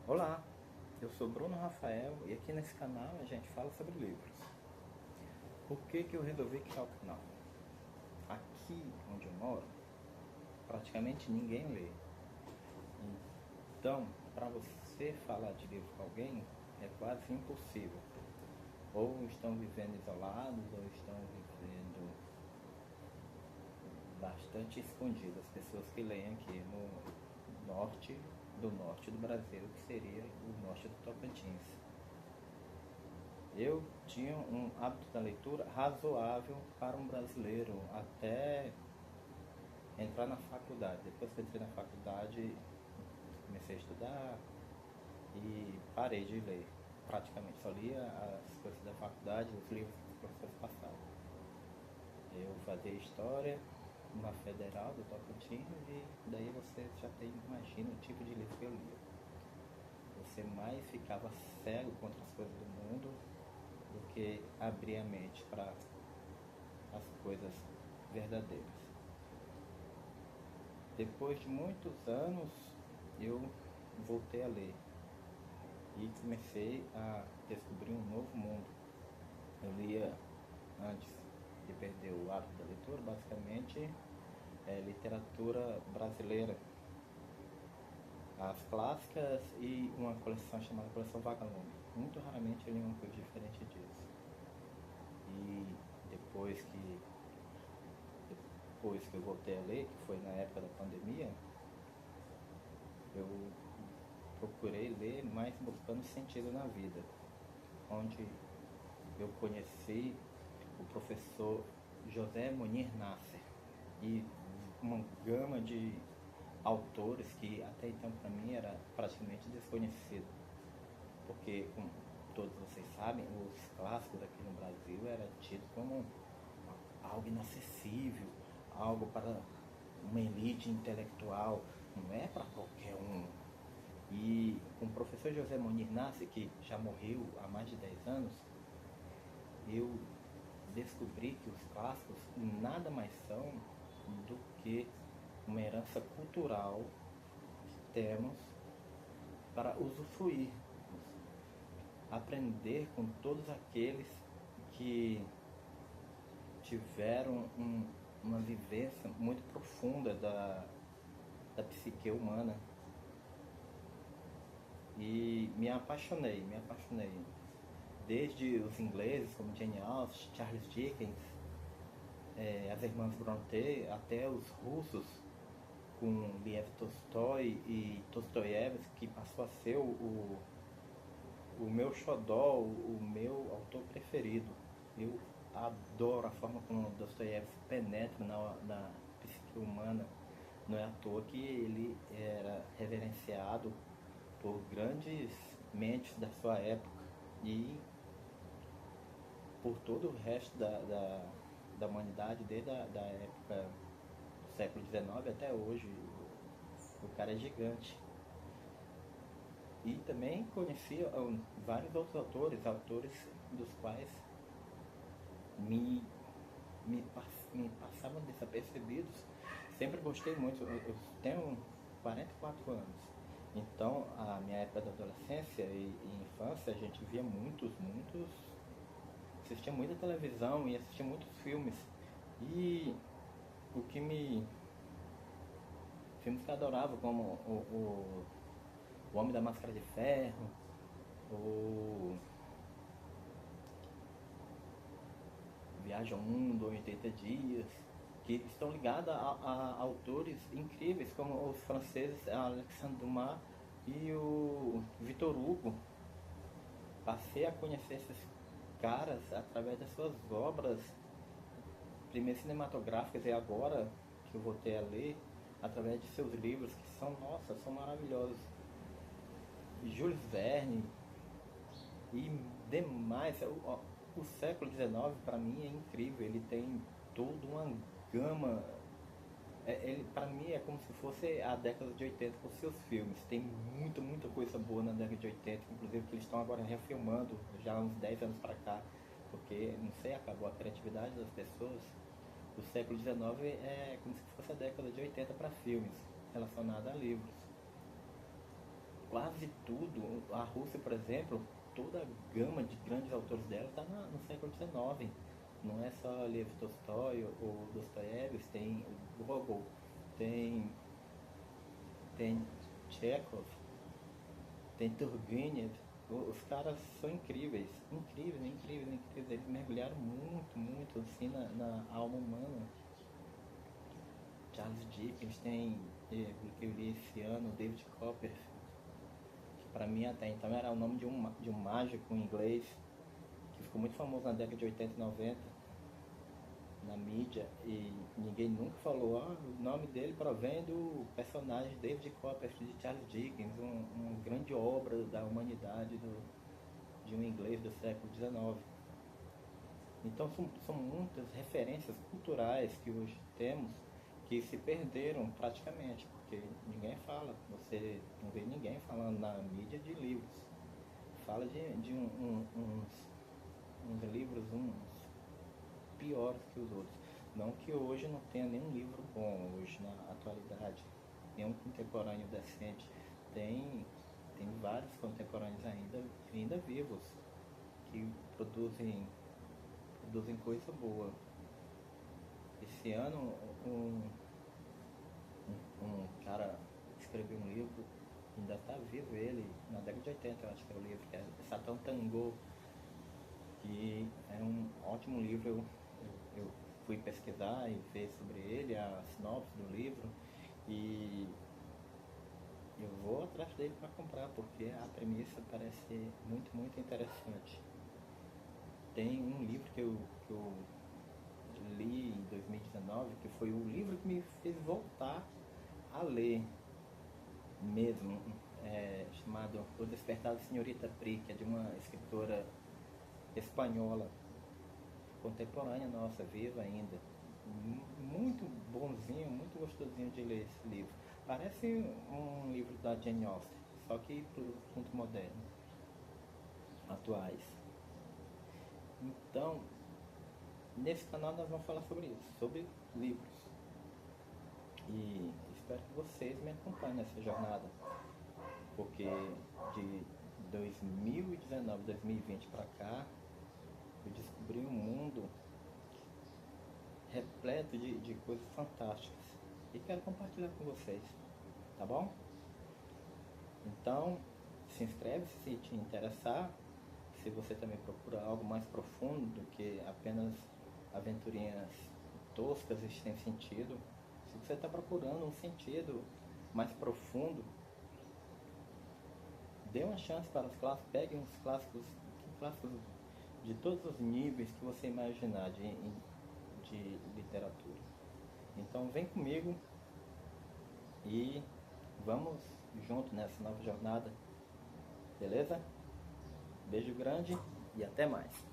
Olá, eu sou Bruno Rafael e aqui nesse canal a gente fala sobre livros. Por que que eu resolvi criar o canal? Aqui onde eu moro, praticamente ninguém lê. Então, para você falar de livro com alguém, é quase impossível. Ou estão vivendo isolados, ou estão vivendo bastante escondidas. As pessoas que leem aqui no norte do Brasil, que seria o norte do Tocantins. Eu tinha um hábito da leitura razoável para um brasileiro até entrar na faculdade. Depois que eu entrei na faculdade, comecei a estudar e parei de ler. Praticamente só lia as coisas da faculdade, os livros que os professores passavam. Eu fazia história na Federal do Tocantins e daí você já imagina o tipo de livro que eu lia. Você mais ficava cego contra as coisas do mundo do que abrir a mente para as coisas verdadeiras. Depois de muitos anos, eu voltei a ler e comecei a descobrir um novo mundo. Eu lia antes de perder o hábito da leitura, basicamente literatura brasileira, as clássicas e uma coleção chamada Coleção Vagalume. Muito raramente eu li uma coisa diferente disso. E depois que eu voltei a ler, que foi na época da pandemia, eu procurei ler mais buscando sentido na vida, onde eu conheci o professor José Munir Nasser e uma gama de autores que até então para mim era praticamente desconhecido, porque como todos vocês sabem, os clássicos aqui no Brasil era tido como algo inacessível, algo para uma elite intelectual, não é para qualquer um. E com o professor José Munir Nasser, que já morreu há mais de 10 anos, eu descobri que os clássicos nada mais são do que uma herança cultural que temos para usufruir, aprender com todos aqueles que tiveram uma vivência muito profunda da psique humana. E me apaixonei. Desde os ingleses como Jane Austen, Charles Dickens, as irmãs Brontë, até os russos com Lev Tolstói e Dostoiévski, que passou a ser o meu xodó, o meu autor preferido. Eu adoro a forma como Dostoiévski penetra na psique humana. Não é à toa que ele era reverenciado por grandes mentes da sua época e por todo o resto da humanidade, desde da época do século XIX até hoje. O cara é gigante. E também conheci vários outros autores dos quais me, me passavam desapercebidos. Sempre gostei muito. Eu tenho 44 anos. Então, a minha época da adolescência e infância, a gente via assistia muita televisão e assistia muitos filmes. E o que me... filmes que eu adorava, como o Homem da Máscara de Ferro, o Viagem ao Mundo em 80 Dias, que estão ligados a autores incríveis como os franceses Alexandre Dumas e o Victor Hugo. Passei a conhecer esses caras através das suas obras, primeiro cinematográficas, e agora que eu voltei a ler, através de seus livros, que são, nossa, são maravilhosos. Jules Verne e demais. O século XIX para mim é incrível, ele tem toda uma gama. Para mim é como se fosse a década de 80 com seus filmes. Tem muita coisa boa na década de 80, inclusive que eles estão agora refilmando já há uns 10 anos para cá, porque, não sei, acabou a criatividade das pessoas. O século XIX é como se fosse a década de 80 para filmes relacionados a livros. quase tudo. A Rússia, por exemplo, toda a gama de grandes autores dela está no século XIX. Não é só Lev Tolstói ou Dostoiévski, tem Gogol, tem, tem Chekhov, tem Turgenev. Os caras são incríveis, incríveis, incríveis, incríveis. Eles mergulharam muito, muito assim na alma humana. Charles Dickens tem, eu li esse ano, David Copperfield, que para mim até então era o nome de um mágico em inglês, que ficou muito famoso na década de 80 e 90 na mídia, e ninguém nunca falou, o nome dele provém do personagem David Copperfield de Charles Dickens, uma grande obra da humanidade de um inglês do século XIX. Então são muitas referências culturais que hoje temos que se perderam praticamente, porque ninguém fala, você não vê ninguém falando na mídia de livros. Fala de uns livros piores que os outros. Não que hoje não tenha nenhum livro bom, hoje na atualidade, nenhum contemporâneo decente. Tem vários contemporâneos ainda vivos, que produzem coisa boa. Esse ano um cara escreveu um livro, ainda está vivo ele, na década de 80 eu acho que é o livro, que é Satã Tango, que é um ótimo livro. Eu fui pesquisar e ver sobre ele, a sinopse do livro, e eu vou atrás dele para comprar, porque a premissa parece muito, muito interessante. Tem um livro que eu li em 2019, que foi o livro que me fez voltar a ler mesmo, chamado O Despertar da Senhorita Pri, que é de uma escritora espanhola, contemporânea nossa, viva ainda. Muito bonzinho, muito gostosinho de ler esse livro. Parece um livro da Jane Austen, só que para os assuntos modernos, atuais. Então, nesse canal nós vamos falar sobre isso, sobre livros. E espero que vocês me acompanhem nessa jornada, porque de 2019, 2020 para cá, eu descobri um mundo repleto de coisas fantásticas e quero compartilhar com vocês, tá bom? Então, se inscreve se te interessar. Se você também procura algo mais profundo do que apenas aventurinhas toscas e sem sentido, se você está procurando um sentido mais profundo, dê uma chance para os clássicos, pegue uns clássicos de todos os níveis que você imaginar de literatura. Então vem comigo e vamos junto nessa nova jornada, beleza? Beijo grande e até mais.